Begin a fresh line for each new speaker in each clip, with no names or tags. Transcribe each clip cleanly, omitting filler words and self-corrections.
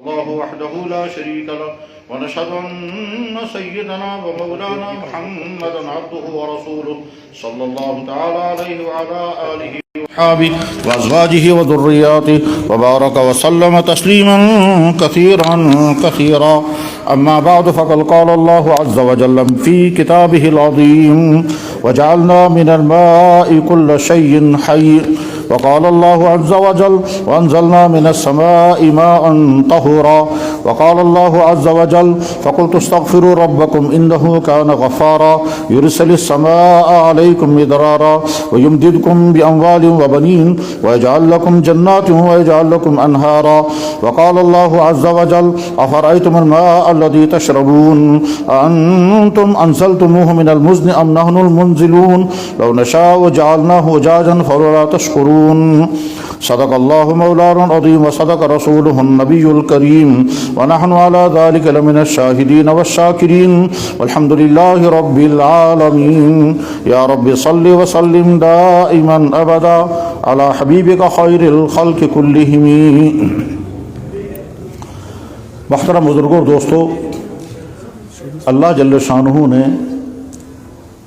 الله وحده لا شريك له ونشهد أن سيدنا ومولانا محمدا عبده ورسوله صلى الله تعالى عليه وعلى آله وصحبه وأزواجه وذرياته وبارك وسلم تسليما كثيرا أما بعد فقد قال الله عز وجل في كتابه العظيم وجعلنا من الماء كل شيء حي وقال الله عز وجل وأنزلنا من السماء ماء طهورا وقال الله عز وجل فقلت استغفروا ربكم إنه كان غفارا يرسل السماء عليكم مدرارا ويمددكم بأموال وبنين ويجعل لكم جنات ويجعل لكم أنهارا وقال الله عز وجل أفرأيتم الماء الذي تشربون أأنتم أنزلتموه من المزن أم نحن المنزلون لو نشاء جعلناه أجاجا فلولا تشكرون صدق الله مولانا العظيم وصدق رسوله النبي الكريم ونحن على ذلك لمن الشاهدين والشاكرين والحمد لله رب العالمين يا رب صل وسلم دائما أبدا على حبيبك خير الخلق كلهم. محترم بزرگوں اور دوستو، اللہ جل شانہ نے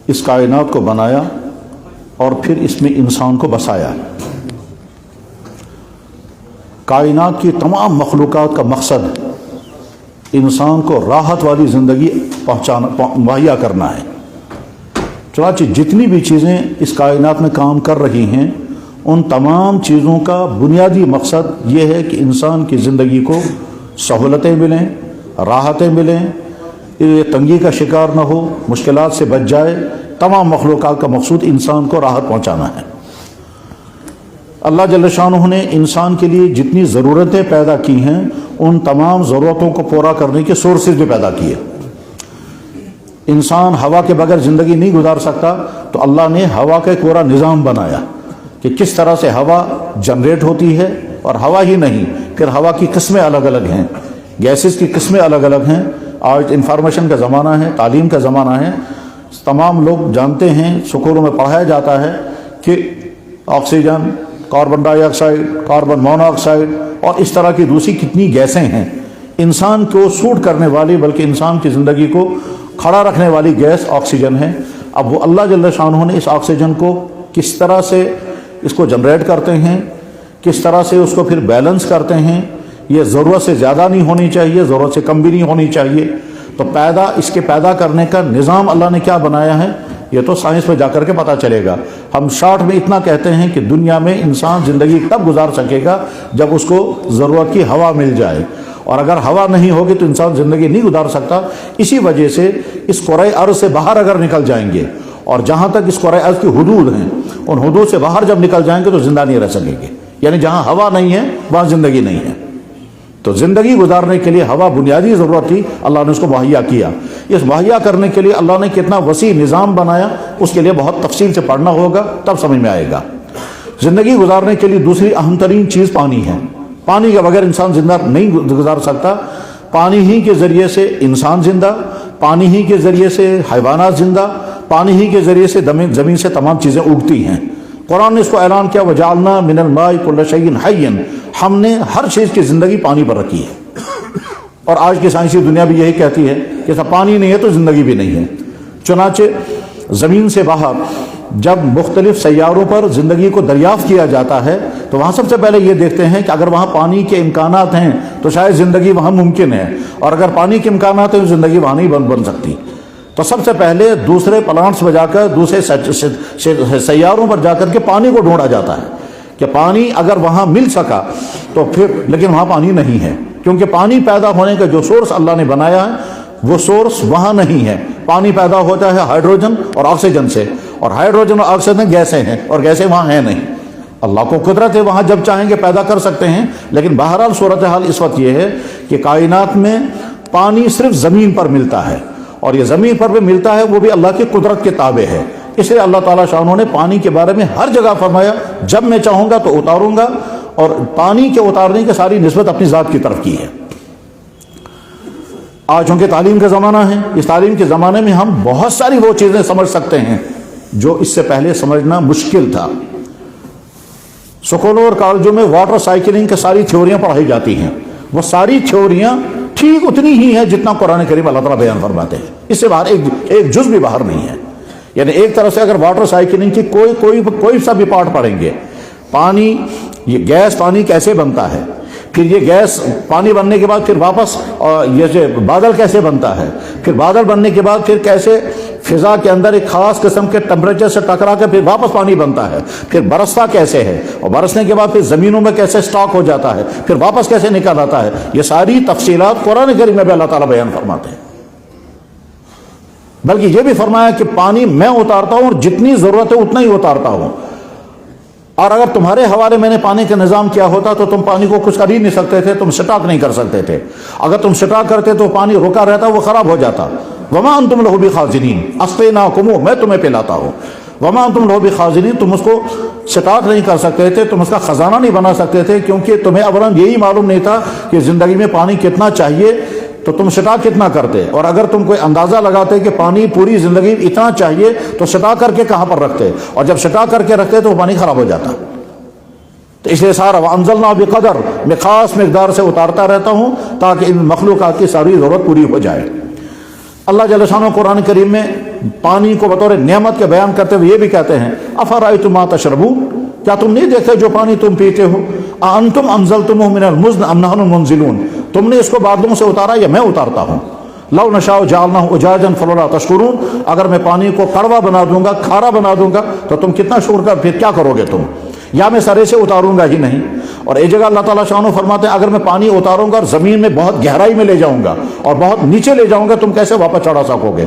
اس کائنات کو بنایا اور پھر اس میں انسان کو بسایا. کائنات کی تمام مخلوقات کا مقصد انسان کو راحت والی زندگی مہیا کرنا ہے. چنانچہ جتنی بھی چیزیں اس کائنات میں کام کر رہی ہیں ان تمام چیزوں کا بنیادی مقصد یہ ہے کہ انسان کی زندگی کو سہولتیں ملیں، راحتیں ملیں، تنگی کا شکار نہ ہو، مشکلات سے بچ جائے. تمام مخلوقات کا مقصود انسان کو راحت پہنچانا ہے. اللہ جل شانہ نے انسان کے لیے جتنی ضرورتیں پیدا کی ہیں ان تمام ضرورتوں کو پورا کرنے کے سورسز بھی پیدا کیے. انسان ہوا کے بغیر زندگی نہیں گزار سکتا، تو اللہ نے ہوا کا ایک پورا نظام بنایا کہ کس طرح سے ہوا جنریٹ ہوتی ہے. اور ہوا ہی نہیں، پھر ہوا کی قسمیں الگ الگ ہیں، گیسز کی قسمیں الگ الگ ہیں. آج انفارمیشن کا زمانہ ہے، تعلیم کا زمانہ ہے. تمام لوگ جانتے ہیں، سکولوں میں پڑھایا جاتا ہے کہ آکسیجن، کاربن ڈائی آکسائڈ، کاربن مونو آکسائڈ اور اس طرح کی دوسری کتنی گیسیں ہیں. انسان کو سوٹ کرنے والی بلکہ انسان کی زندگی کو کھڑا رکھنے والی گیس آکسیجن ہے. اب وہ اللہ جل شانہ نے اس آکسیجن کو کس طرح سے اس کو جنریٹ کرتے ہیں، کس طرح سے اس کو پھر بیلنس کرتے ہیں. یہ ضرورت سے زیادہ نہیں ہونی چاہیے، ضرورت سے کم بھی نہیں ہونی چاہیے. تو اس کے پیدا کرنے کا نظام اللہ نے کیا بنایا ہے یہ تو سائنس میں جا کر کے پتہ چلے گا. ہم شارٹ میں اتنا کہتے ہیں کہ دنیا میں انسان زندگی تب گزار سکے گا جب اس کو ضرورت کی ہوا مل جائے، اور اگر ہوا نہیں ہوگی تو انسان زندگی نہیں گزار سکتا. اسی وجہ سے اس کرۂ ارض سے باہر اگر نکل جائیں گے، اور جہاں تک اس کرۂ ارض کی حدود ہیں ان حدود سے باہر جب نکل جائیں گے تو زندہ نہیں رہ سکیں گے. یعنی جہاں ہوا نہیں ہے وہاں زندگی نہیں ہے. تو زندگی گزارنے کے لیے ہوا بنیادی ضرورت تھی، اللہ نے اس کو مہیا کیا. اس مہیا کرنے کے لیے اللہ نے کتنا وسیع نظام بنایا، اس کے لیے بہت تفصیل سے پڑھنا ہوگا تب سمجھ میں آئے گا. زندگی گزارنے کے لیے دوسری اہم ترین چیز پانی ہے. پانی کے بغیر انسان زندہ نہیں گزار سکتا. پانی ہی کے ذریعے سے انسان زندہ، پانی ہی کے ذریعے سے حیوانات زندہ، پانی ہی کے ذریعے سے زمین سے تمام چیزیں اگتی ہیں. قرآن نے اس کو اعلان کیا وَجَعَلْنَا مِنَ الْمَاءِ كُلَّ شَيْءٍ حَيٍّ. ہم نے ہر چیز کی زندگی پانی پر رکھی ہے. اور آج کی سائنسی دنیا بھی یہی کہتی ہے کہ جب پانی نہیں ہے تو زندگی بھی نہیں ہے. چنانچہ زمین سے باہر جب مختلف سیاروں پر زندگی کو دریافت کیا جاتا ہے تو وہاں سب سے پہلے یہ دیکھتے ہیں کہ اگر وہاں پانی کے امکانات ہیں تو شاید زندگی وہاں ممکن ہے، اور اگر پانی کے امکانات ہیں تو زندگی وہاں نہیں بن سکتی. تو سب سے پہلے دوسرے پلانٹس میں جا کر دوسرے سیاروں پر جا کر کے پانی کو ڈھونڈا جاتا ہے کہ پانی اگر وہاں مل سکا تو پھر، لیکن وہاں پانی نہیں ہے، کیونکہ پانی پیدا ہونے کا جو سورس اللہ نے بنایا ہے وہ سورس وہاں نہیں ہے. پانی پیدا ہوتا ہے ہائیڈروجن اور آکسیجن سے، اور ہائیڈروجن اور آکسیجن گیسیں ہیں، اور گیسیں وہاں ہیں نہیں. اللہ کو قدرت ہے، وہاں جب چاہیں گے پیدا کر سکتے ہیں. لیکن بہرحال صورتحال اس وقت یہ ہے کہ کائنات میں پانی صرف زمین پر ملتا ہے، اور یہ زمین پر بھی ملتا ہے وہ بھی اللہ کی قدرت کے تابع ہے. اس لیے اللہ تعالیٰ شانہ نے پانی کے بارے میں ہر جگہ فرمایا جب میں چاہوں گا تو اتاروں گا، اور پانی کے اتارنے کی ساری نسبت اپنی ذات کی طرف کی ہے. آج چونکہ تعلیم کا زمانہ ہے، اس تعلیم کے زمانے میں ہم بہت ساری وہ چیزیں سمجھ سکتے ہیں جو اس سے پہلے سمجھنا مشکل تھا. سکولوں اور کالجوں میں واٹر سائیکلنگ کی ساری تھیوریاں پڑھائی جاتی ہیں. وہ ساری تھیوریاں ٹھیک اتنی ہی ہیں جتنا قرآن کریم اللہ تعالیٰ بیان فرماتے ہیں، اس سے باہر ایک جز بھی باہر نہیں ہے۔ یعنی ایک طرح سے اگر واٹر سائیکلنگ کی کوئی سا بھی پارٹ پڑھیں گے، پانی، یہ گیس پانی کیسے بنتا ہے، پھر یہ گیس پانی بننے کے بعد پھر واپس یہ جو بادل کیسے بنتا ہے، پھر بادل بننے کے بعد پھر کیسے فضا کے اندر ایک خاص قسم کے ٹمپریچر سے ٹکرا کے پھر واپس پانی بنتا ہے، پھر برستا کیسے ہے، اور برسنے کے بعد پھر زمینوں میں کیسے سٹاک ہو جاتا ہے، پھر واپس کیسے نکل آتا ہے، یہ ساری تفصیلات قرآن کریم میں بھی اللہ تعالیٰ بیان فرماتے ہیں۔ بلکہ یہ بھی فرمایا کہ پانی میں اتارتا ہوں اور جتنی ضرورت ہے اتنا ہی اتارتا ہوں، اور اگر تمہارے حوالے میں نے پانی کا نظام کیا ہوتا تو تم پانی کو کچھ کر ہی نہیں سکتے تھے، تم سٹاک نہیں کر سکتے تھے، اگر تم سٹاک کرتے تو پانی رکا رہتا، وہ خراب ہو جاتا۔ وما انتم لہ بخازنین اسقیناکم، میں تمہیں پلاتا ہوں، وما انتم لہ بخازنین، تم اس کو سٹاک نہیں کر سکتے تھے، تم اس کا خزانہ نہیں بنا سکتے تھے، کیونکہ تمہیں اولاً یہی معلوم نہیں تھا کہ زندگی میں پانی کتنا چاہیے، تو تم سٹاک کتنا کرتے، اور اگر تم کوئی اندازہ لگاتے کہ پانی پوری زندگی اتنا چاہیے تو سٹاک کر کے کہاں پر رکھتے، اور جب سٹاک کر کے رکھتے تو وہ پانی خراب ہو جاتا۔ تو اس لیے سارا وانزلنا بقدر، میں خاص مقدار سے اتارتا رہتا ہوں تاکہ ان مخلوقات کی ساری ضرورت پوری ہو جائے۔ اللہ جل شانہ قرآن کریم میں پانی کو بطور نعمت کے بیان کرتے ہوئے یہ بھی کہتے ہیں افرأیتم ما تشربون، کیا تم نہیں دیکھتے جو پانی تم پیتے ہو، اانتم انزلتموہ من المزن ام نحن المنزلون، تم نے اس کو بادلوں سے اتارا یا میں اتارتا ہوں، لو نشاء جعلناہ اجاجا فلولا تشکرون، اگر میں پانی کو کڑوا بنا دوں گا، کھارا بنا دوں گا تو تم کتنا شکر کر، پھر کیا کرو گے تم، یا میں سرے سے اتاروں گا ہی نہیں۔ اور ایک جگہ اللہ تعالیٰ شانہ فرماتے ہیں اگر میں پانی اتاروں گا اور زمین میں بہت گہرائی میں لے جاؤں گا اور بہت نیچے لے جاؤں گا، تم کیسے واپس چڑھا سکو گے؟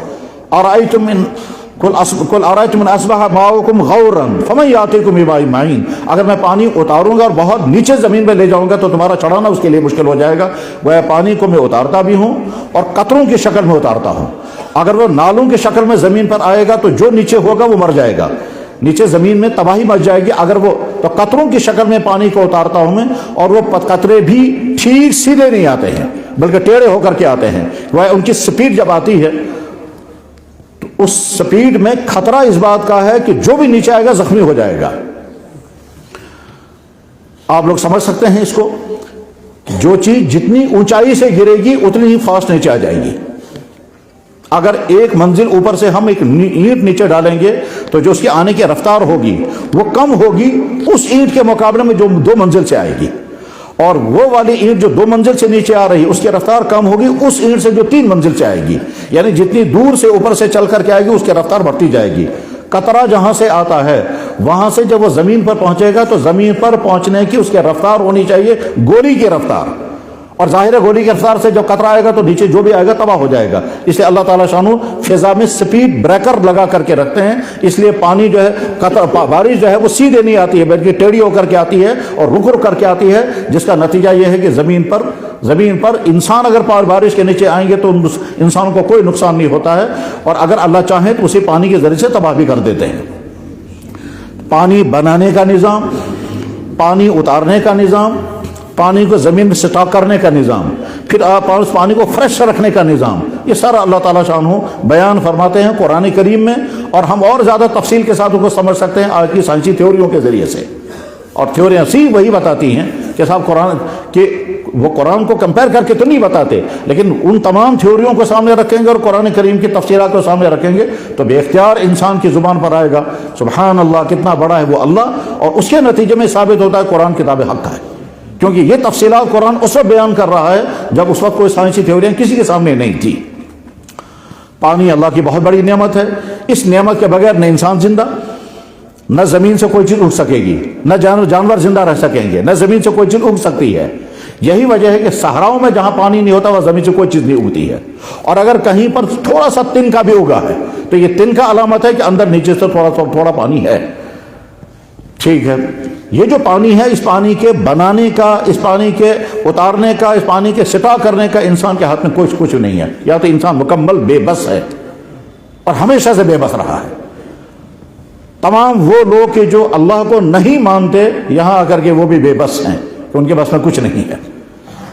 قل ارأیتم ان اصبح ماؤکم غورا فمن یأتیکم بماء معین، اگر میں پانی اتاروں گا اور بہت نیچے زمین میں لے جاؤں گا تو تمہارا چڑھانا اس کے لیے مشکل ہو جائے گا۔ وہ پانی کو میں اتارتا بھی ہوں اور قطروں کی شکل میں اتارتا ہوں، اگر وہ نالوں کی شکل میں زمین پر آئے گا تو جو نیچے ہوگا وہ مر جائے گا، نیچے زمین میں تباہی مچ جائے گی، اگر وہ تو قطروں کی شکل میں پانی کو اتارتا ہوں میں، اور وہ قطرے بھی ٹھیک سیدھے نہیں آتے ہیں بلکہ ٹیڑھے ہو کر کے آتے ہیں، وہ ان کی سپیڈ جب آتی ہے تو اس سپیڈ میں خطرہ اس بات کا ہے کہ جو بھی نیچے آئے گا زخمی ہو جائے گا۔ آپ لوگ سمجھ سکتے ہیں اس کو، جو چیز جتنی اونچائی سے گرے گی اتنی ہی فاسٹ نیچے آ جائے گی۔ اگر ایک منزل اوپر سے ہم ایک اینٹ نیچے ڈالیں گے تو جو اس کی آنے کی رفتار ہوگی وہ کم ہوگی اس اینٹ کے مقابلے میں جو 2 منزل سے آئے گی، اور وہ والی اینٹ جو 2 منزل سے نیچے آ رہی ہے اس کی رفتار کم ہوگی اس اینٹ سے جو 3 منزل سے آئے گی، یعنی جتنی دور سے اوپر سے چل کر کے آئے گی اس کی رفتار بڑھتی جائے گی۔ قطرہ جہاں سے آتا ہے وہاں سے جب وہ زمین پر پہنچے گا تو زمین پر پہنچنے کی اس کی رفتار ہونی چاہیے گولی کی رفتار، اور ظاہر ہے گولی کی رفتار سے جب قطرہ آئے گا تو نیچے جو بھی آئے گا تباہ ہو جائے گا۔ اس لیے اللہ تعالیٰ شانو فضا میں سپیڈ بریکر لگا کر کے رکھتے ہیں، اس لیے پانی جو ہے بارش جو ہے وہ سیدھے نہیں آتی ہے بلکہ ٹیڑھی ہو کر کے آتی ہے اور رک رک کر کے آتی ہے، جس کا نتیجہ یہ ہے کہ زمین پر انسان اگر بارش کے نیچے آئیں گے تو انسان کو کوئی نقصان نہیں ہوتا ہے، اور اگر اللہ چاہیں تو اسے پانی کے ذریعے سے تباہ بھی کر دیتے ہیں۔ پانی بنانے کا نظام، پانی اتارنے کا نظام، پانی کو زمین میں سٹاک کرنے کا نظام، پھر اس پانی کو فریش رکھنے کا نظام، یہ سارا اللہ تعالیٰ شانہ بیان فرماتے ہیں قرآن کریم میں، اور ہم اور زیادہ تفصیل کے ساتھ ان کو سمجھ سکتے ہیں آج کی سائنسی تھیوریوں کے ذریعے سے، اور تھیوریاں وہی بتاتی ہیں کہ صاحب وہ قرآن کو کمپیئر کر کے تو نہیں بتاتے، لیکن ان تمام تھیوریوں کو سامنے رکھیں گے اور قرآن کریم کی تفسیرات کو سامنے رکھیں گے تو بے اختیار انسان کی زبان پر آئے گا سبحان اللہ، کتنا بڑا ہے وہ اللہ، اور اس کے نتیجے میں ثابت ہوتا ہے قرآن کتاب حق ہے، کیونکہ یہ تفصیلات قرآن اس وقت بیان کر رہا ہے جب اس وقت کوئی سائنسی تھیوریاں کسی کے سامنے نہیں تھی۔ پانی اللہ کی بہت بڑی نعمت ہے، اس نعمت کے بغیر نہ انسان زندہ، نہ زمین سے کوئی چیز اگ سکے گی، نہ جانور زندہ رہ سکیں گے، نہ زمین سے کوئی چیز اگ سکتی ہے۔ یہی وجہ ہے کہ صحراؤں میں جہاں پانی نہیں ہوتا وہاں زمین سے کوئی چیز نہیں اگتی ہے، اور اگر کہیں پر تھوڑا سا تن کا بھی اگا ہے تو یہ تن کا علامت ہے کہ اندر نیچے سے تھوڑا پانی ہے۔ ٹھیک ہے، یہ جو پانی ہے اس پانی کے بنانے کا، اس پانی کے اتارنے کا، اس پانی کے سٹا کرنے کا انسان کے ہاتھ میں کچھ نہیں ہے، یا تو انسان مکمل بے بس ہے اور ہمیشہ سے بے بس رہا ہے۔ تمام وہ لوگ کہ جو اللہ کو نہیں مانتے یہاں آ کر کے وہ بھی بے بس ہیں کہ ان کے بس میں کچھ نہیں ہے۔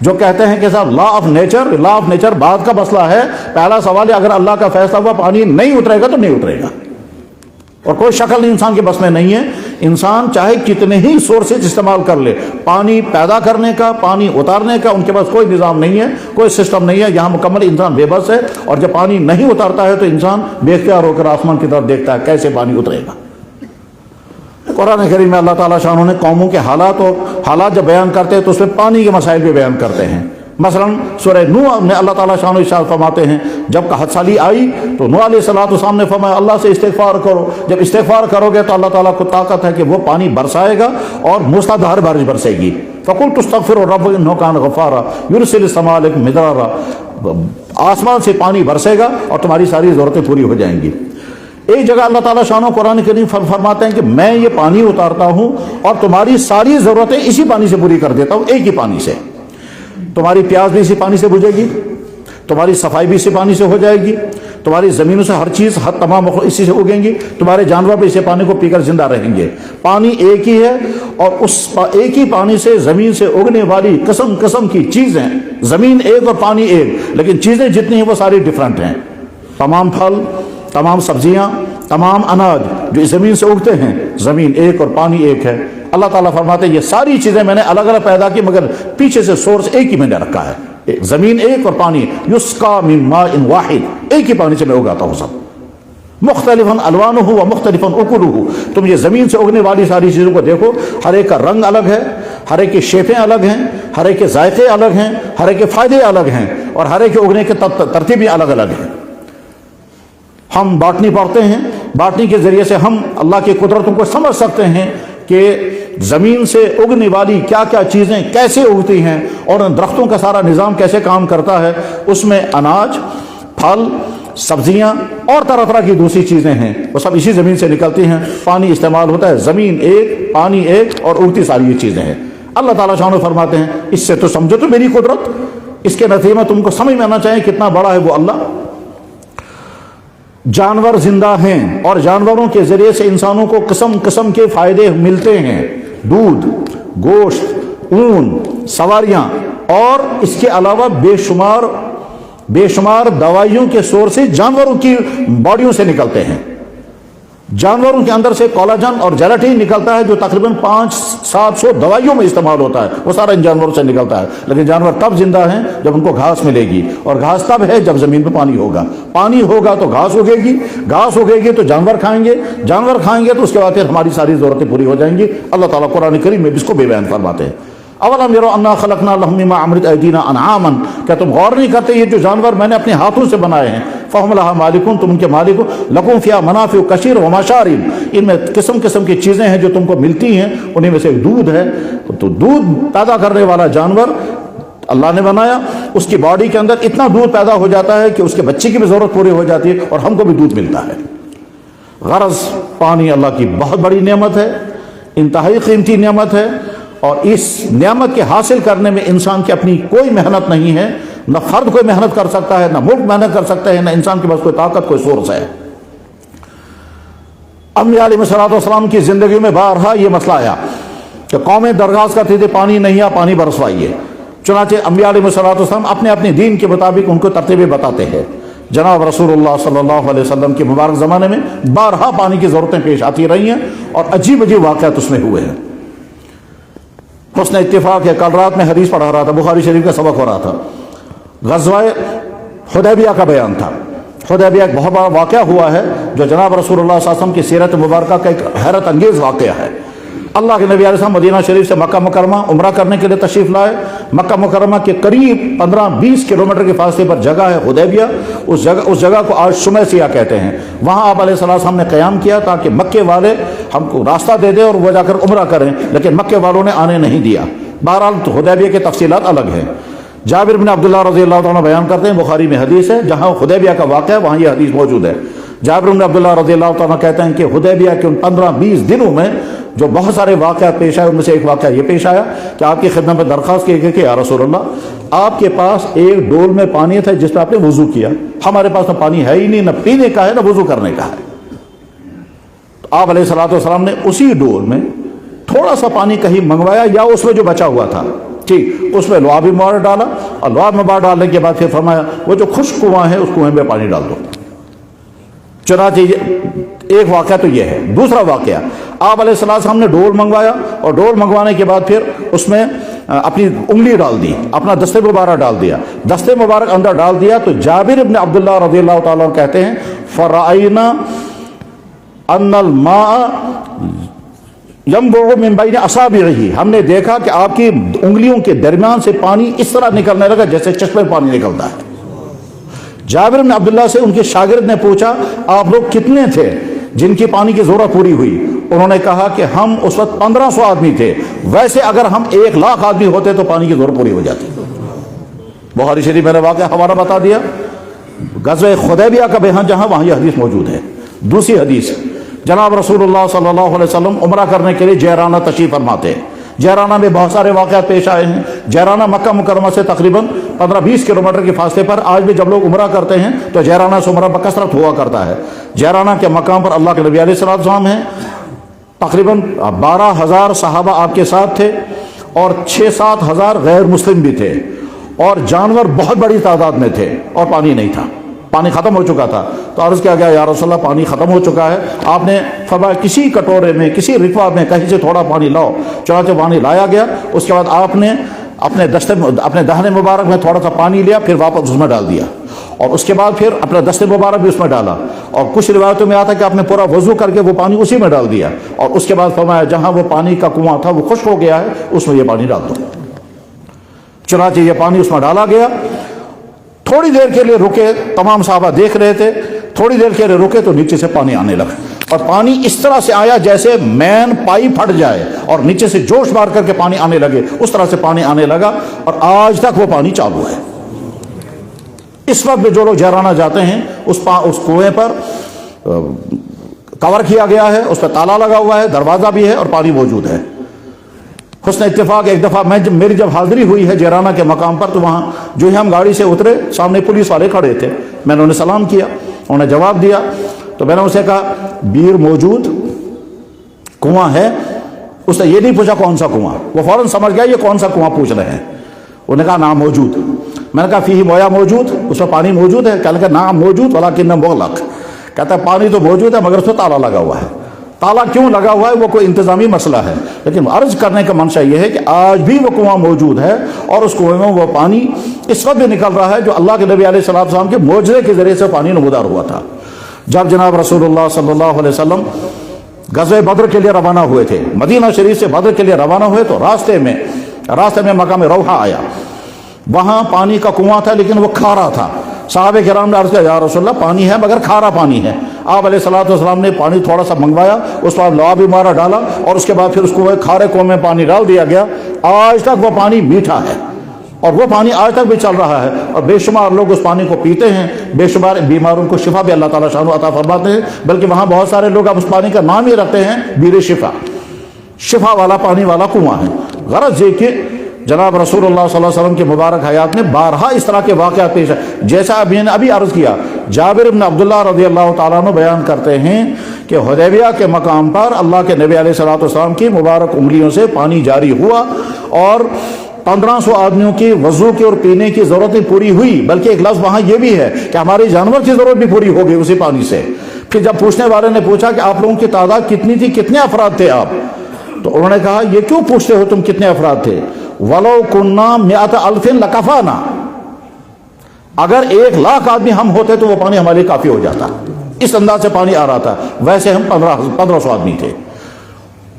جو کہتے ہیں کہ صاحب لا آف نیچر بعد کا مسئلہ ہے، پہلا سوال ہے اگر اللہ کا فیصلہ ہوا پانی نہیں اترے گا تو نہیں اترے گا، اور کوئی شکل نہیں انسان کے بس میں نہیں ہے، انسان چاہے کتنے ہی سورسز استعمال کر لے، پانی پیدا کرنے کا، پانی اتارنے کا ان کے پاس کوئی نظام نہیں ہے، کوئی سسٹم نہیں ہے، یہاں مکمل انسان بے بس ہے، اور جب پانی نہیں اتارتا ہے تو انسان بے اختیار ہو کر آسمان کی طرف دیکھتا ہے کیسے پانی اترے گا۔ قرآن کریم میں اللہ تعالیٰ شاہ نے قوموں کے حالات جب بیان کرتے ہیں تو اس میں پانی کے مسائل بھی بیان کرتے ہیں۔ مثلا سورہ نوح میں اللہ تعالیٰ شاہ ارشاد فرماتے ہیں جب قحط سالی آئی تو نوح علیہ السلام نے فرمایا اللہ سے استغفار کرو، جب استغفار کرو گے تو اللہ تعالیٰ کو طاقت ہے کہ وہ پانی برسائے گا اور موسلادھار بارش برسے گی۔ فَقُلْتُ اسْتَغْفِرُوا رَبَّكُمْ إِنَّهُ كَانَ غَفَّارًا يُرْسِلِ السَّمَاءَ عَلَيْكُم مِّدْرَارًا، آسمان سے پانی برسے گا اور تمہاری ساری ضرورتیں پوری ہو جائیں گی۔ ایک جگہ اللہ تعالیٰ شان و قرآن کریم فرماتے ہیں کہ میں یہ پانی اتارتا ہوں اور تمہاری ساری ضرورتیں اسی پانی سے پوری کر دیتا ہوں، ایک ہی پانی سے۔ تمہاری پیاس بھی اسی پانی سے بجھے گی، تمہاری صفائی بھی اسی پانی سے ہو جائے گی، تمہاری زمینوں سے ہر چیز تمام اسی سے اگیں گی، تمہارے جانور بھی اسے پانی کو پی کر زندہ رہیں گے۔ پانی ایک ہی ہے اور اس ایک ہی پانی سے زمین سے اگنے والی قسم قسم کی چیزیں، زمین ایک اور پانی ایک، لیکن چیزیں جتنی ہیں وہ ساری ڈیفرنٹ ہیں۔ تمام پھل، تمام سبزیاں، تمام اناج جو اس زمین سے اگتے ہیں، زمین ایک اور پانی ایک ہے۔ اللہ تعالیٰ فرماتے ہیں یہ ساری چیزیں میں نے الگ الگ پیدا کی مگر پیچھے سے سورس ایک ہی میں نے رکھا ہے، زمین ایک اور پانی، یسقا من ماء واحد، ایک ہی پانی سے میں اگاتا ہوں سب۔ مختلفاً الوانہ و مختلفاً اکلہ، تم یہ زمین سے اگنے والی ساری چیزوں کو دیکھو، ہر ایک کا رنگ الگ ہے، ہر ایک کی شیپیں الگ ہیں، ہر ایک کے ذائقے الگ ہیں، ہر ایک کے فائدے الگ ہیں، اور ہر ایک کے اگنے کے ترتیبیں الگ الگ ہیں۔ ہم باٹنی پڑھتے ہیں، باٹنی کے ذریعے سے ہم اللہ کی قدرتوں کو سمجھ سکتے ہیں کہ زمین سے اگنے والی کیا کیا چیزیں کیسے اگتی ہیں اور ان درختوں کا سارا نظام کیسے کام کرتا ہے۔ اس میں اناج، پھل، سبزیاں اور طرح طرح کی دوسری چیزیں ہیں، وہ سب اسی زمین سے نکلتی ہیں، پانی استعمال ہوتا ہے، زمین ایک، پانی ایک اور اگتی ساری یہ چیزیں ہیں۔ اللہ تعالیٰ شان فرماتے ہیں اس سے تو سمجھو تو میری قدرت، اس کے نتیجے میں تم کو سمجھ میں آنا چاہیے کتنا بڑا ہے وہ اللہ۔ جانور زندہ ہیں اور جانوروں کے ذریعے سے انسانوں کو قسم قسم کے فائدے ملتے ہیں، دودھ، گوشت، اون، سواریاں، اور اس کے علاوہ بے شمار دوائیوں کے سورسز جانوروں کی باڈیوں سے نکلتے ہیں۔ جانوروں کے اندر سے کولاجن اور جیلاٹین نکلتا ہے جو تقریباً 500-700 دوائیوں میں استعمال ہوتا ہے، وہ سارا ان جانوروں سے نکلتا ہے۔ لیکن جانور تب زندہ ہیں جب ان کو گھاس ملے گی، اور گھاس تب ہے جب زمین پہ پانی ہوگا، پانی ہوگا تو گھاس اگے گی، گھاس اگے گی تو جانور کھائیں گے، جانور کھائیں گے تو اس کے بعد پھر ہماری ساری ضرورتیں پوری ہو جائیں گی۔ اللہ تعالیٰ قرآن کریم میں اس کو بے بیان فرماتے ہیں۔ اولم یروا انا خلقنا لهم مما عملت ایدینا انعاما، کیا تم غور نہیں کرتے یہ جو جانور میں نے اپنے ہاتھوں سے بنائے ہیں، فہم لها مالکون، تم ان کے مالک ہو، لکم فیہا منافع کثیر ومشارب، ان میں قسم قسم کی چیزیں ہیں جو تم کو ملتی ہیں، انہیں میں سے ایک دودھ ہے، تو دودھ پیدا کرنے والا جانور اللہ نے بنایا، اس کی باڈی کے اندر اتنا دودھ پیدا ہو جاتا ہے کہ اس کے بچے کی بھی ضرورت پوری ہو جاتی ہے اور ہم کو بھی دودھ ملتا ہے۔ غرض پانی اللہ کی بہت بڑی نعمت ہے، انتہائی قیمتی نعمت ہے، اور اس نعمت کے حاصل کرنے میں انسان کی اپنی کوئی محنت نہیں ہے، نہ فرد کوئی محنت کر سکتا ہے، نہ ملک محنت کر سکتا ہے، نہ انسان کے پاس کوئی طاقت، کوئی سورس ہے۔ انبیاء علیہ السلام کی زندگی میں بارہا یہ مسئلہ آیا کہ قومیں درخواست کرتی تھی پانی نہیں آ، پانی برسوائیے، چنانچہ انبیاء علیہ السلام اپنے اپنے دین کے مطابق ان کو ترتیبیں بتاتے ہیں۔ جناب رسول اللہ صلی اللہ علیہ وسلم کے مبارک زمانے میں بارہا پانی کی ضرورتیں پیش آتی رہی ہیں اور عجیب عجیب واقعات اس میں ہوئے ہیں۔ حسن اتفاق ہے، کل رات میں حدیث پڑھا رہا تھا، بخاری شریف کا سبق ہو رہا تھا، غزوہ حدیبیہ کا بیان تھا۔ حدیبیہ ایک بہت بڑا واقعہ ہوا ہے جو جناب رسول اللہ صلی اللہ علیہ وسلم کی سیرت مبارکہ کا ایک حیرت انگیز واقعہ ہے۔ اللہ کے نبی علیہ السلام مدینہ شریف سے مکہ مکرمہ عمرہ کرنے کے لیے تشریف لائے۔ مکہ مکرمہ کے قریب 15-20 کلومیٹر کے فاصلے پر جگہ ہے حدیبیہ، اس جگہ کو آج شمیسیہ کہتے ہیں۔ وہاں آپ علیہ السلام نے قیام کیا تاکہ مکے والے ہم کو راستہ دے دیں اور وہ جا کر عمرہ کریں، لیکن مکے والوں نے آنے نہیں دیا۔ بہرحال حدیبیہ کی تفصیلات الگ ہیں۔ جابر بن عبداللہ رضی اللہ عنہ بیان کرتے ہیں، بخاری میں حدیث ہے، جہاں حدیبیہ کا واقعہ ہے وہاں یہ حدیث موجود ہے۔ جابر بن عبداللہ رضی اللہ عنہ کہتے ہیں کہ حدیبیہ کے ان 15-20 دنوں میں جو بہت سارے واقعات پیش آئے، ان میں سے ایک واقعہ یہ پیش آیا کہ آپ کی خدمت میں درخواست کی گئی کہ یا رسول اللہ، آپ کے پاس ایک ڈول میں پانی تھا جس پہ آپ نے وضو کیا، ہمارے پاس نہ پانی ہے ہی نہیں، نہ پینے کا ہے نہ وضو کرنے کا ہے۔ تو آپ علیہ السلام نے اسی ڈول میں تھوڑا سا پانی کہیں منگوایا یا اس میں جو بچا ہوا تھا، ٹھیک، اس میں لعاب مبارک ڈالا اور لعاب مبارک ڈالنے کے بعد پھر فرمایا وہ جو خشک کنواں ہے اس کنویں میں پانی ڈال دو۔ چنانچہ ایک واقعہ تو یہ ہے۔ دوسرا واقعہ، آپ علیہ السلام نے ڈول منگوایا اور ڈول منگوانے کے بعد پھر اس میں اپنی انگلی ڈال دی, اپنا دستے مبارک ڈال دیا, دستے مبارک اندر ڈال دیا. تو جابر ابن عبداللہ رضی اللہ تعالیٰ کہتے ہیں فرائنا ان الماء ينبع من بین اصابعہ, ہم نے دیکھا کہ آپ کی انگلیوں کے درمیان سے پانی اس طرح نکلنے لگا جیسے چشمے پانی نکلتا ہے. جابر بن عبداللہ سے ان کے شاگرد نے پوچھا آپ لوگ کتنے تھے جن کی پانی کی ضرورت پوری ہوئی؟ انہوں نے کہا کہ ہم اس وقت 1500 آدمی تھے, ویسے اگر ہم 1,00,000 آدمی ہوتے تو پانی کی ضرورت پوری ہو جاتی. بخاری شریف میں نے واقعہ ہمارا بتا دیا. غزوہ حدیبیہ کا بیان جہاں وہاں یہ حدیث موجود ہے. دوسری حدیث, جناب رسول اللہ صلی اللہ علیہ وسلم عمرہ کرنے کے لیے جیرانہ تشریف فرماتے ہیں. جیرانہ میں بہت سارے واقعات پیش آئے ہیں. جیرانہ مکہ مکرمہ سے تقریباً 15-20 کلومیٹر کے فاصلے پر. آج بھی جب لوگ عمرہ کرتے ہیں تو جیرانہ سے عمرہ بکثرت ہوا کرتا ہے. جیرانہ کے مقام پر اللہ کے نبی علیہ السلام ہیں. تقریباً 12,000 صحابہ آپ کے ساتھ تھے اور 6-7 ہزار غیر مسلم بھی تھے, اور جانور بہت بڑی تعداد میں تھے, اور پانی نہیں تھا, پانی ختم ہو چکا تھا. تو عرض کیا گیا یا رسول اللہ پانی ختم ہو چکا ہے. آپ نے فرمایا کسی کٹورے میں کسی رکوہ میں کہیں سے تھوڑا پانی لاؤ. چنانچہ پانی لایا گیا. اس کے بعد آپ نے اپنے دہنے مبارک میں تھوڑا سا پانی لیا, پھر واپس اس میں ڈال دیا, اور اس کے بعد پھر اپنا دستے مبارک بھی اس میں ڈالا. اور کچھ روایتوں میں آتا ہے کہ آپ نے پورا وضو کر کے وہ پانی اسی میں ڈال دیا, اور اس کے بعد فرمایا جہاں وہ پانی کا کنواں تھا وہ خشک ہو گیا ہے اس میں یہ پانی ڈال دو. چنانچہ یہ پانی اس میں ڈالا گیا. تھوڑی دیر کے لیے رکے, تمام صحابہ دیکھ رہے تھے. تھوڑی دیر کے لیے رکے تو نیچے سے پانی آنے لگا, اور پانی اس طرح سے آیا جیسے مین پائی پھٹ جائے اور نیچے سے جوش مار کر کے پانی آنے لگے, اس طرح سے پانی آنے لگا, اور آج تک وہ پانی چالو ہے. اس وقت بھی جو لوگ جیرانہ جاتے ہیں اس کنویں پر کور کیا گیا ہے, اس پہ تالا لگا ہوا ہے, دروازہ بھی ہے, اور پانی موجود ہے. حسن اتفاق ایک دفعہ میری جب حاضری ہوئی ہے جیرانہ کے مقام پر, تو وہاں جو ہی ہم گاڑی سے اترے سامنے پولیس والے کھڑے تھے. میں نے انہیں سلام کیا, انہوں نے جواب دیا. تو میں نے اسے کہا بیر موجود, کنواں ہے؟ اس نے یہ نہیں پوچھا کون سا کنواں, وہ فوراً سمجھ گیا یہ کون سا کنواں پوچھ رہے ہیں. انہوں نے کہا نام موجود. میں نے کہا فیہ مویا موجود, اس میں پانی موجود ہے؟ کہنے کا نام موجود ولیکن مغلق. کہتا ہے پانی تو موجود ہے مگر اس میں تالا لگا ہوا ہے. تالا کیوں لگا ہوا ہے وہ کوئی انتظامی مسئلہ ہے, لیکن عرض کرنے کا منشا یہ ہے کہ آج بھی وہ کنواں موجود ہے, اور اس کنویں میں وہ پانی اس وقت بھی نکل رہا ہے جو اللہ کے نبی علیہ السلام کے معجزے کے ذریعے سے پانی نمودار ہوا تھا. جب جناب رسول اللہ صلی اللہ علیہ وسلم غزوہ بدر کے لیے روانہ ہوئے تھے, مدینہ شریف سے بدر کے لیے روانہ ہوئے, تو راستے میں مقام روحہ آیا. وہاں پانی کا کنواں تھا لیکن وہ کھارا تھا. صحابہ کرام نے عرض کیا یا رسول اللہ پانی ہے مگر کھارا پانی ہے. آپ علیہ السلام نے پانی تھوڑا سا منگوایا, اس پر لعاب مارا ڈالا, اور اس کے بعد پھر اس کو کھارے کنویں میں پانی ڈال دیا گیا. آج تک وہ پانی میٹھا ہے, اور وہ پانی آج تک بھی چل رہا ہے, اور بے شمار لوگ اس پانی کو پیتے ہیں. بے شمار بیماروں کو شفا بھی اللہ تعالیٰ شان عطا فرماتے ہیں. بلکہ وہاں بہت سارے لوگ اب اس پانی کا نام ہی رکھتے ہیں بیر شفا, شفا والا پانی والا کنواں ہے. غرض یہ کہ جناب رسول اللہ صلی اللہ علیہ وسلم کے مبارک حیات میں بارہا اس طرح کے واقعات پیش ہے. جیسا میں نے ابھی عرض کیا, جابر بن عبداللہ رضی اللہ تعالیٰ عنہ بیان کرتے ہیں کہ حدیبیہ کے مقام پر اللہ کے نبی علیہ السلام کی مبارک انگلیوں سے پانی جاری ہوا, اور 1500 آدمیوں کی وضو کی اور پینے کی ضرورت پوری ہوئی. بلکہ ایک لفظ وہاں یہ بھی ہے کہ ہماری جانور کی ضرورت بھی پوری ہو گئی اسی پانی سے. پھر جب پوچھنے والے نے پوچھا کہ آپ لوگوں کی تعداد کتنی تھی, کتنے افراد تھے آپ, تو انہوں نے کہا یہ کیوں پوچھتے ہو تم کتنے افراد تھے؟ وَلَوْ كُنَّا مِئَةَ أَلْفٍ لَكَفَانَا, اگر 1,00,000 آدمی ہم ہوتے تو وہ پانی ہمارے لیے کافی ہو جاتا. اس انداز سے پانی آ رہا تھا. ویسے ہم 1500 آدمی تھے.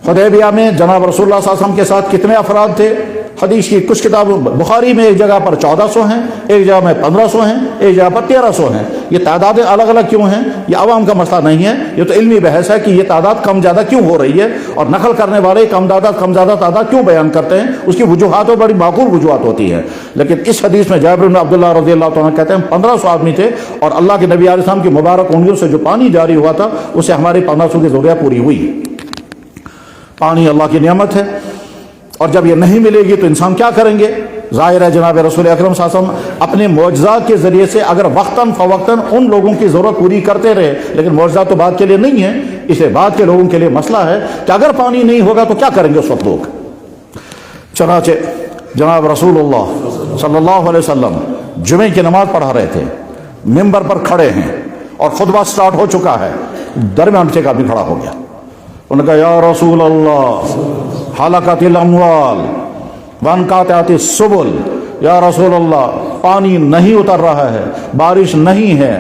حدیبیہ میں جناب رسول اللہ صلی اللہ علیہ وسلم کے ساتھ کتنے افراد تھے؟ حدیث کی کچھ کتابوں, بخاری میں ایک جگہ پر 1400 ہیں, ایک جگہ میں 1500 ہیں, ایک جگہ پر 1300 ہیں. یہ تعدادیں الگ الگ کیوں ہیں یہ عوام کا مسئلہ نہیں ہے, یہ تو علمی بحث ہے کہ یہ تعداد کم زیادہ کیوں ہو رہی ہے, اور نقل کرنے والے کم زیادہ تعداد کیوں بیان کرتے ہیں. اس کی وجوہات بڑی معقول وجوہات ہوتی ہیں. لیکن اس حدیث میں جابر بن عبداللہ رضی اللہ عنہ کہتے ہیں 1500 آدمی تھے, اور اللہ کے نبی علیہ السلام کی مبارک انگلیوں سے جو پانی جاری ہوا تھا اسے ہماری 1500 کی ضرورت پوری ہوئی. پانی اللہ کی نعمت ہے, اور جب یہ نہیں ملے گی تو انسان کیا کریں گے؟ ظاہر ہے جناب رسول اکرم صلی اللہ علیہ وسلم اپنے معجزات کے ذریعے سے اگر وقتاً فوقتاً ان لوگوں کی ضرورت پوری کرتے رہے, لیکن معجزات تو بعد کے لیے نہیں ہے, اسے بعد کے لوگوں کے لیے مسئلہ ہے کہ اگر پانی نہیں ہوگا تو کیا کریں گے اس وقت لوگ. چنانچہ جناب رسول اللہ صلی اللہ علیہ وسلم جمعے کی نماز پڑھا رہے تھے, ممبر پر کھڑے ہیں اور خطبہ سٹارٹ ہو چکا ہے, درمیان سے ایک آدمی کھڑا ہو گیا. انہوں نے کہا یا رسول اللہ ہلاکت الاموال وانقطعت السبل، یا رسول اللہ پانی نہیں اتر رہا ہے، بارش نہیں ہے،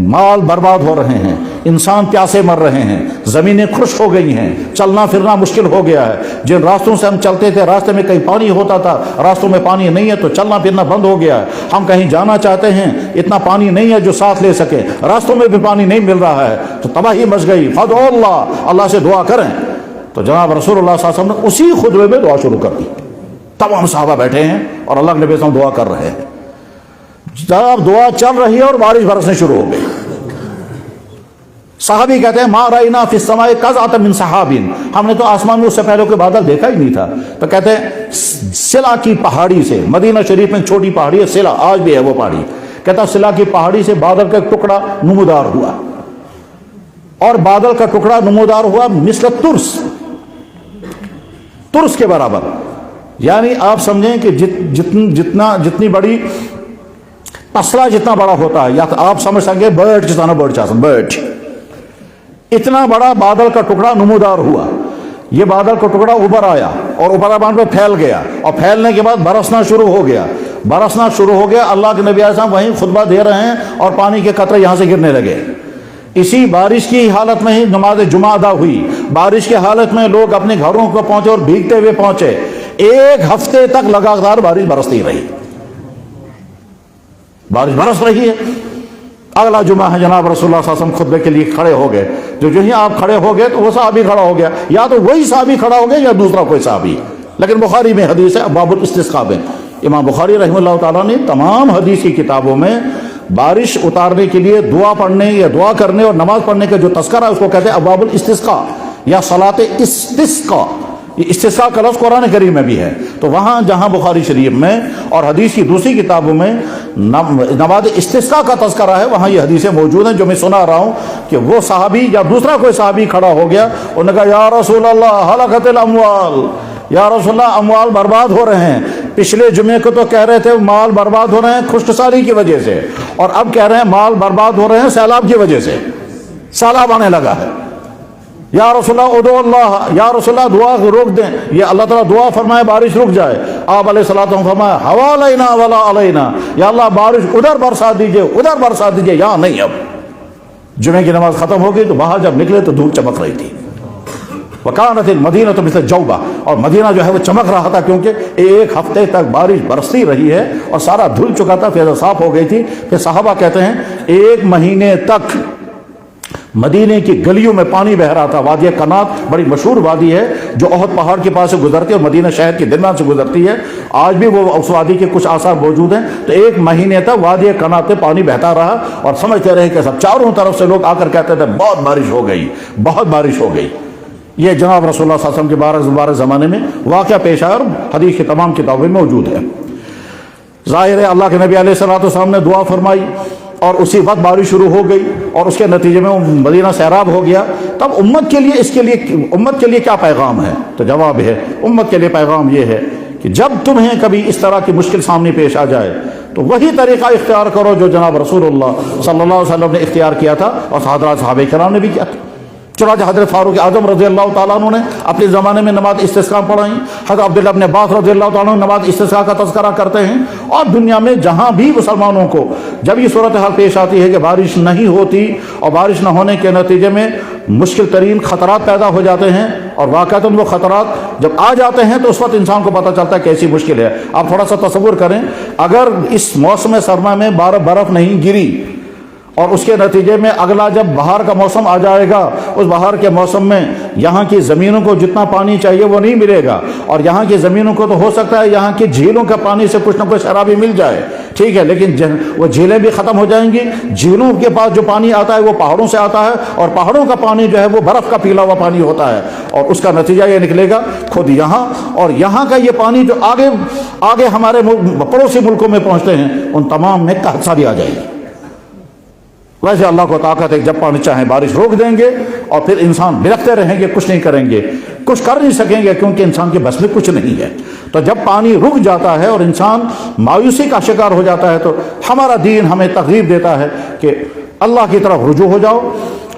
مال برباد ہو رہے ہیں، انسان پیاسے مر رہے ہیں، زمینیں خشک ہو گئی ہیں، چلنا پھرنا مشکل ہو گیا ہے، جن راستوں سے ہم چلتے تھے راستے میں کہیں پانی ہوتا تھا، راستوں میں پانی نہیں ہے تو چلنا پھرنا بند ہو گیا ہے، ہم کہیں جانا چاہتے ہیں اتنا پانی نہیں ہے جو ساتھ لے سکے، راستوں میں بھی پانی نہیں مل رہا ہے، تو تباہی مچ گئی، فادعوا اللہ، اللہ سے دعا کریں۔ تو جناب رسول اللہ صلی اللہ علیہ وسلم نے اسی خطبے میں دعا شروع کر دی، تمام صحابہ بیٹھے ہیں اور اللہ کے نبی صلی اللہ علیہ وسلم دعا کر رہے ہیں۔ جب دعا چل رہی ہے اور بارش برسنے شروع ہو گئی، صحابی کہتے ہیں ما رأینا فی السماء قزعۃ من سحاب، ہم نے تو آسمان میں اس سے پہلے کوئی بادل دیکھا ہی نہیں تھا۔ تو کہتے ہیں سلا کی پہاڑی سے، مدینہ شریف میں ایک چھوٹی پہاڑی ہے سلا، آج بھی ہے وہ پہاڑی، کہتا سلا کی پہاڑی سے بادل کا ایک ٹکڑا نمودار ہوا، اور بادل کا ٹکڑا نمودار ہوا مثل ترس کے برابر، یعنی آپ سمجھیں کہ جتنی بڑی تسلا جتنا بڑا ہوتا ہے، یا تو آپ سمجھ سکیں برڈ جتنا برڈ چاہتا برڈ، اتنا بڑا بادل کا ٹکڑا نمودار ہوا۔ یہ بادل کا ٹکڑا اوپر آیا اور اوپر آبان پہ پھیل گیا، اور پھیلنے کے بعد برسنا شروع ہو گیا، اللہ کے نبی اعظم وہیں خطبہ دے رہے ہیں اور پانی کے قطرے یہاں سے گرنے لگے۔ اسی بارش کی حالت میں ہی نماز جمعہ ادا ہوئی، بارش کی حالت میں لوگ اپنے گھروں کو پہنچے اور بھیگتے ہوئے پہنچے، ایک ہفتے تک لگاتار بارش برستی رہی، بارش برس رہی ہے۔ اگلا جمعہ ہے جناب رسول اللہ صلی اللہ علیہ وسلم خطبے کے لیے کھڑے ہو گئے، جو ہی آپ کھڑے ہو گئے تو وہ صحابی کھڑا ہو گیا، یا تو وہی صحابی کھڑا ہو گیا یا دوسرا کوئی صحابی، لیکن بخاری میں حدیث ہے باب الاستسقاء میں، امام بخاری رحمہ اللہ تعالیٰ نے تمام حدیث کی کتابوں میں بارش اتارنے کے لیے دعا پڑھنے یا دعا کرنے اور نماز پڑھنے کا جو تذکرہ ہے اس کو کہتے ہیں ابواب الاستسقاء یا صلاۃ استسقاء۔ یہ استسقاء کا لفظ قرآن کریم میں بھی ہے، تو وہاں جہاں بخاری شریف میں اور حدیث کی دوسری کتابوں میں نماز استسقاء کا تذکرہ ہے، وہاں یہ حدیثیں موجود ہیں جو میں سنا رہا ہوں کہ وہ صحابی یا دوسرا کوئی صحابی کھڑا ہو گیا، انہوں نے کہا یا رسول اللہ ہلکت الاموال، یا رسول اللہ اموال برباد ہو رہے ہیں، پچھلے جمعے کو تو کہہ رہے تھے مال برباد ہو رہے ہیں خشک سالی کی وجہ سے، اور اب کہہ رہے ہیں مال برباد ہو رہے ہیں سیلاب کی وجہ سے، سیلاب آنے لگا ہے۔ یا رسول اللہ ادعو اللہ، یا رسول اللہ دعا روک دیں، یہ اللہ تعالیٰ دعا فرمائے بارش رک جائے، آپ علیہ الصلوۃ والسلام فرمایا ہوا علینا ولا علینا، یا اللہ بارش ادھر برسا دیجئے ادھر برسا دیجئے، یہاں نہیں۔ اب جمعے کی نماز ختم ہو گئی تو باہر جب نکلے تو دھوپ چمک رہی تھی، وکانت المدینہ تو مثل جوبہ، اور مدینہ جو ہے وہ چمک رہا تھا کیونکہ ایک ہفتے تک بارش برستی رہی ہے اور سارا دھل چکا تھا، فضا صاف ہو گئی تھی۔ پھر صحابہ کہتے ہیں ایک مہینے تک مدینے کی گلیوں میں پانی بہ رہا تھا۔ وادی قنات بڑی مشہور وادی ہے جو احد پہاڑ کے پاس سے گزرتی ہے اور مدینہ شہر کے درمیان سے گزرتی ہے، آج بھی وہ اس وادی کے کچھ آثار موجود ہیں۔ تو ایک مہینے تک وادی قنات میں پانی بہتا رہا اور سمجھتے رہے کہ سب چاروں طرف سے لوگ آ کر کہتے تھے بہت بارش ہو گئی، بہت بارش ہو گئی۔ یہ جناب رسول اللہ صلی اللہ علیہ وسلم کے بارہ زمانے میں واقعہ پیش آیا اور حدیث کی تمام کتابوں میں موجود ہے۔ ظاہر ہے اللہ کے نبی علیہ الصلوۃ والسلام نے دعا فرمائی اور اسی وقت بارش شروع ہو گئی اور اس کے نتیجے میں مدینہ سیراب ہو گیا۔ تب امت کے لیے کیا پیغام ہے؟ تو جواب ہے امت کے لیے پیغام یہ ہے کہ جب تمہیں کبھی اس طرح کی مشکل سامنے پیش آ جائے تو وہی طریقہ اختیار کرو جو جناب رسول اللہ صلی اللہ علیہ وسلم نے اختیار کیا تھا اور حضرات صحابہ کرام نے بھی کیا تھا۔ چنانچہ حضرت فاروق اعظم رضی اللہ تعالیٰ عنہ نے اپنے زمانے میں نماز استسقاء پڑھائیں، حضرت عبداللہ ابن عباس رضی اللہ تعالیٰ عنہ نماز استسقاء کا تذکرہ کرتے ہیں، اور دنیا میں جہاں بھی مسلمانوں کو جب یہ صورتحال پیش آتی ہے کہ بارش نہیں ہوتی اور بارش نہ ہونے کے نتیجے میں مشکل ترین خطرات پیدا ہو جاتے ہیں، اور واقعتاً وہ خطرات جب آ جاتے ہیں تو اس وقت انسان کو پتہ چلتا ہے کیسی مشکل ہے۔ آپ تھوڑا سا تصور کریں، اگر اس موسم سرما میں برف نہیں گری اور اس کے نتیجے میں اگلا جب بہار کا موسم آ جائے گا، اس بہار کے موسم میں یہاں کی زمینوں کو جتنا پانی چاہیے وہ نہیں ملے گا، اور یہاں کی زمینوں کو تو ہو سکتا ہے یہاں کی جھیلوں کا پانی سے کچھ نہ کچھ شرابی مل جائے، ٹھیک ہے، لیکن وہ جھیلیں بھی ختم ہو جائیں گی۔ جھیلوں کے پاس جو پانی آتا ہے وہ پہاڑوں سے آتا ہے، اور پہاڑوں کا پانی جو ہے وہ برف کا پگھلا ہوا پانی ہوتا ہے، اور اس کا نتیجہ یہ نکلے گا خود یہاں، اور یہاں کا یہ پانی جو آگے ہمارے پڑوسی ملکوں میں پہنچتے ہیں ان تمام میں قحط سالی آ جائے گی۔ ویسے اللہ کو طاقت ہے جب پانی چاہیں بارش روک دیں گے، اور پھر انسان بلکتے رہیں گے، کچھ نہیں کریں گے، کچھ کر نہیں سکیں گے کیونکہ انسان کے بس میں کچھ نہیں ہے۔ تو جب پانی رک جاتا ہے اور انسان مایوسی کا شکار ہو جاتا ہے تو ہمارا دین ہمیں ترغیب دیتا ہے کہ اللہ کی طرف رجوع ہو جاؤ،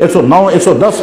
109, 110,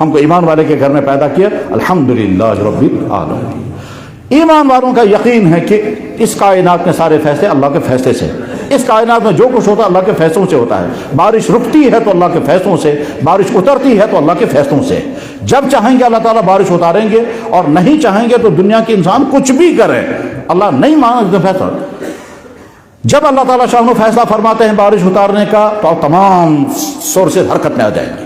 ہم کو ایمان والے کے گھر میں پیدا کیا، الحمدللہ رب العالمین۔ ایمان والوں کا یقین ہے کہ اس کائنات میں سارے فیصلے اللہ کے فیصلے سے، اس کائنات میں جو کچھ ہوتا ہے اللہ کے فیصلوں سے ہوتا ہے۔ بارش رکتی ہے تو اللہ کے فیصلوں سے، بارش اترتی ہے تو اللہ کے فیصلوں سے۔ جب چاہیں گے اللہ تعالیٰ بارش اتاریں گے، اور نہیں چاہیں گے تو دنیا کے انسان کچھ بھی کرے، اللہ نہیں مانا فیصلہ۔ جب اللہ تعالیٰ شاہ فیصلہ فرماتے ہیں بارش اتارنے کا تو تمام سورسز حرکت میں آ جائیں گے،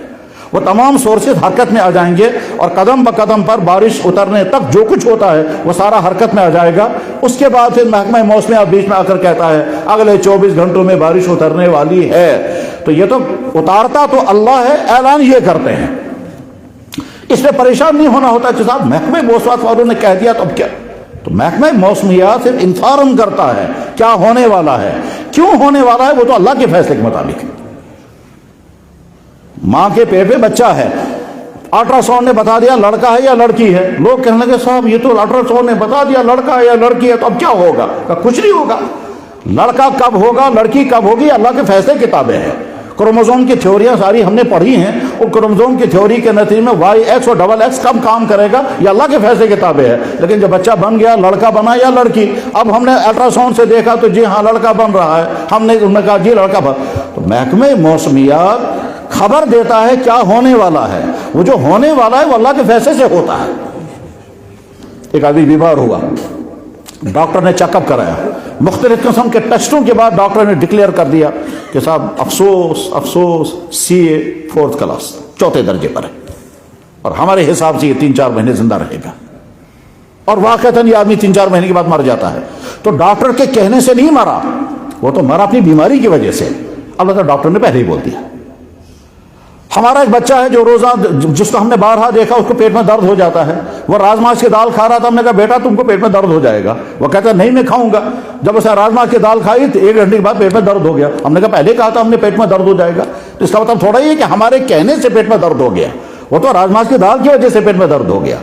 وہ تمام سورسز حرکت میں آ جائیں گے، اور قدم بقدم پر بارش اترنے تک جو کچھ ہوتا ہے وہ سارا حرکت میں آ جائے گا۔ اس کے بعد پھر محکمہ موسمیات بیچ میں آ کر کہتا ہے اگلے 24 گھنٹوں میں بارش اترنے والی ہے، تو یہ تو اتارتا تو اللہ ہے، اعلان یہ کرتے ہیں۔ اس میں پریشان نہیں ہونا ہوتا کہ صاحب محکمہ موسمیات والوں نے کہہ دیا تو اب کیا، تو محکمہ موسمیات صرف انفارم کرتا ہے کیا ہونے والا ہے، کیوں ہونے والا ہے، وہ تو اللہ کے فیصلے کے مطابق ہے۔ ماں کے پیٹ میں بچہ ہے، الٹرا ساؤنڈ نے بتا دیا لڑکا ہے یا لڑکی ہے، لوگ کہنے لگے صاحب یہ تو الٹرا ساؤنڈ نے بتا دیا لڑکا ہے یا لڑکی ہے، تو اب کیا ہوگا؟ کچھ نہیں ہوگا، لڑکا کب ہوگا لڑکی کب ہوگی اللہ کے فیصلے کتابیں ہیں۔ کروموزوم کی تھیوریاں ساری ہم نے پڑھی ہیں، اور کروموزوم کی تھیوری کے نتیجے میں وائی ایکس اور ڈبل ایکس کب کام کرے گا یہ اللہ کے فیصلے کتابیں ہے۔ لیکن جب بچہ بن گیا، لڑکا بنا یا لڑکی، اب ہم نے الٹرا ساؤنڈ سے دیکھا تو جی ہاں لڑکا بن رہا ہے، ہم نے کہا جی لڑکا بن، تو محکمہ موسمیات خبر دیتا ہے کیا ہونے والا ہے، وہ جو ہونے والا ہے وہ اللہ کے فیصلے سے ہوتا ہے۔ ایک آدمی بیمار ہوا، ڈاکٹر نے چیک اپ کرایا، مختلف قسم کے ٹیسٹوں کے بعد ڈاکٹر نے ڈکلیئر کر دیا کہ صاحب افسوس افسوس CA 4th کلاس، 4تھے درجے پر ہے، اور ہمارے حساب سے یہ 3-4 مہینے زندہ رہے گا، اور واقعتاً یہ آدمی 3-4 مہینے کے بعد مر جاتا ہے۔ تو ڈاکٹر کے کہنے سے نہیں مرا، وہ تو مرا اپنی بیماری کی وجہ سے، البتہ ڈاکٹر نے پہلے ہی بول دیا۔ ہمارا ایک بچہ ہے جو روزہ، جس کو ہم نے بارہا دیکھا، اس کو پیٹ میں درد ہو جاتا ہے، وہ راجماش کی دال کھا رہا تھا، ہم نے کہا بیٹا تم کو پیٹ میں درد ہو جائے گا، وہ کہتا ہے نہیں میں کھاؤں گا۔ جب اسے راجماش کی دال کھائی تو 1 گھنٹے کے بعد پیٹ میں درد ہو گیا، ہم نے کہا پہلے کہا تھا ہم نے پیٹ میں درد ہو جائے گا، تو اس کا مطلب تھوڑا یہ کہ ہمارے کہنے سے پیٹ میں درد ہو گیا، وہ تو راجماش کی دال کی وجہ سے پیٹ میں درد ہو گیا۔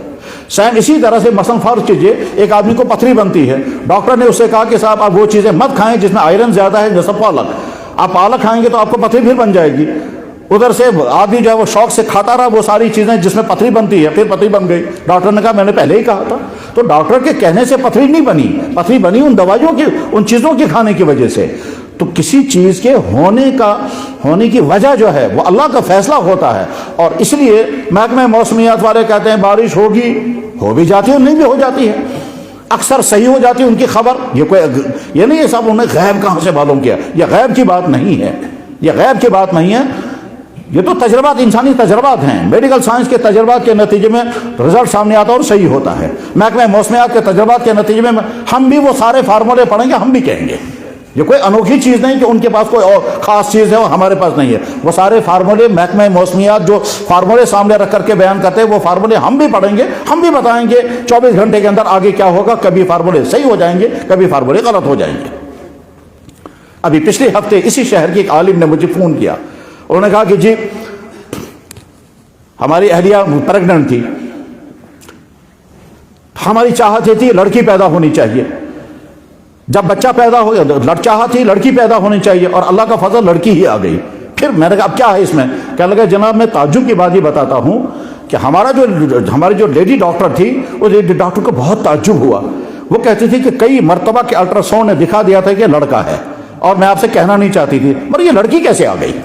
سیم اسی طرح سے مثلا فرض کیجئے ایک آدمی کو پتھری بنتی ہے، ڈاکٹر نے اس سے کہا کہ صاحب آپ وہ چیزیں مت کھائیں جس میں آئرن زیادہ ہے، جیسے پالک، آپ پالک کھائیں گے تو آپ کو پتھری پھر بن جائے گی۔ ادھر سے آدمی جو ہے وہ شوق سے کھاتا رہا وہ ساری چیزیں جس میں پتھری بنتی ہے، پھر پتھری بن گئی۔ ڈاکٹر نے کہا میں نے پہلے ہی کہا تھا، تو ڈاکٹر کے کہنے سے پتھری نہیں بنی، پتھری بنی ان دوائیوں کی، ان چیزوں کے کھانے کی وجہ سے۔ تو کسی چیز کے ہونے کی وجہ جو ہے وہ اللہ کا فیصلہ ہوتا ہے، اور اس لیے محکمہ موسمیات والے کہتے ہیں بارش ہوگی، ہو بھی جاتی ہے، نہیں بھی ہو جاتی ہے، اکثر صحیح ہو جاتی ہے ان کی خبر۔ یہ نہیں ہے صاحب انہوں نے غیب کہاں سے معلوم کیا، یہ غیب کی بات نہیں ہے، یہ غیب کی بات نہیں ہے، یہ تو تجربات، انسانی تجربات ہیں، میڈیکل سائنس کے تجربات کے نتیجے میں رزلٹ سامنے آتا ہے اور صحیح ہوتا ہے۔ محکمہ موسمیات کے تجربات کے نتیجے میں ہم بھی وہ سارے فارمولے پڑھیں گے، ہم بھی کہیں گے، یہ کوئی انوکھی چیز نہیں کہ ان کے پاس کوئی اور خاص چیز ہے وہ ہمارے پاس نہیں ہے، وہ سارے فارمولے محکمہ موسمیات جو فارمولے سامنے رکھ کر کے بیان کرتے ہیں وہ فارمولے ہم بھی پڑھیں گے، ہم بھی بتائیں گے 24 گھنٹے کے اندر آگے کیا ہوگا، کبھی فارمولے صحیح ہو جائیں گے، کبھی فارمولے غلط ہو جائیں گے۔ ابھی پچھلے ہفتے اسی شہر کے ایک عالم نے مجھے فون کیا، انہوں نے کہا کہ جی ہماری اہلیہ پریگننٹ تھی، ہماری چاہت یہ تھی لڑکی پیدا ہونی چاہیے، جب بچہ پیدا ہو گیا چاہت تھی لڑکی پیدا ہونی چاہیے، اور اللہ کا فضل لڑکی ہی آ گئی۔ پھر میں نے کہا اب کیا ہے اس میں؟ کہنے لگا جناب میں تعجب کی بات یہ بتاتا ہوں کہ ہماری جو لیڈی ڈاکٹر تھی، وہ لیڈی ڈاکٹر کو بہت تعجب ہوا، وہ کہتی تھی کہ کئی مرتبہ کے الٹرا ساؤنڈ نے دکھا دیا تھا کہ لڑکا ہے، اور میں آپ سے کہنا نہیں چاہتی تھی، مگر یہ لڑکی کیسے آ گئی؟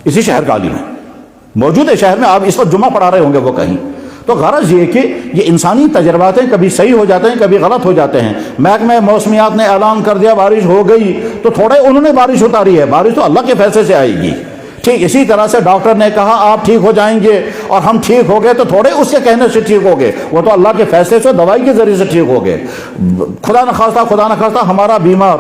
اسی شہر کا عالم ہے، موجود ہے شہر میں، آپ اس وقت جمعہ پڑھا رہے ہوں گے وہ کہیں۔ تو غرض یہ کہ یہ انسانی تجربات ہیں، کبھی صحیح ہو جاتے ہیں کبھی غلط ہو جاتے ہیں۔ محکمہ موسمیات نے اعلان کر دیا بارش ہو گئی، تو تھوڑے انہوں نے بارش اتاری ہے، بارش تو اللہ کے فیصلے سے آئے گی۔ ٹھیک اسی طرح سے ڈاکٹر نے کہا آپ ٹھیک ہو جائیں گے، اور ہم ٹھیک ہو گئے، تو تھوڑے اس کے کہنے سے ٹھیک ہو گئے، وہ تو اللہ کے فیصلے سے دوائی کے ذریعے سے ٹھیک ہو گئے۔ خدا نخواستہ ہمارا بیمار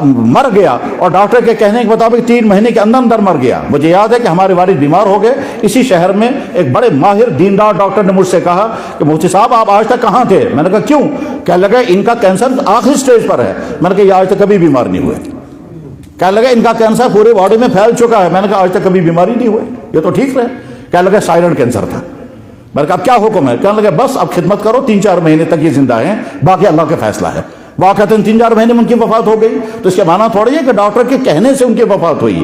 مر گیا، اور ڈاکٹر کے کہنے کے مطابق 3 مہینے کے اندر مر گیا۔ مجھے یاد ہے کہ ہمارے والد بیمار ہو گئے، اسی شہر میں ایک بڑے ماہر دیندار ڈاکٹر نے مجھ سے کہا کہ مفتی صاحب آپ آج تک کہاں تھے؟ میں نے کہا کیوں؟ کہنے لگا ان کا کینسر آخری سٹیج پر ہے۔ میں نے کہا یہ آج تک کبھی بیمار نہیں ہوئے۔ کہنے لگا ان کا کینسر پورے باڈی میں پھیل چکا ہے۔ میں نے کہا آج تک کبھی بیماری نہیں ہوئی، یہ تو ٹھیک رہے۔ کہنے لگا سائلنٹ کینسر تھا۔ میں نے کہا اب کیا حکم ہے؟ کہنے لگا بس اب خدمت کرو، 3-4 مہینے تک یہ زندہ ہیں، باقی اللہ کا فیصلہ ہے۔ واقعتاً 3-4 مہینے میں ان کی وفات ہو گئی، تو اس کے معنی تھوڑی ہے کہ ڈاکٹر کے کہنے سے ان کی وفات ہوئی۔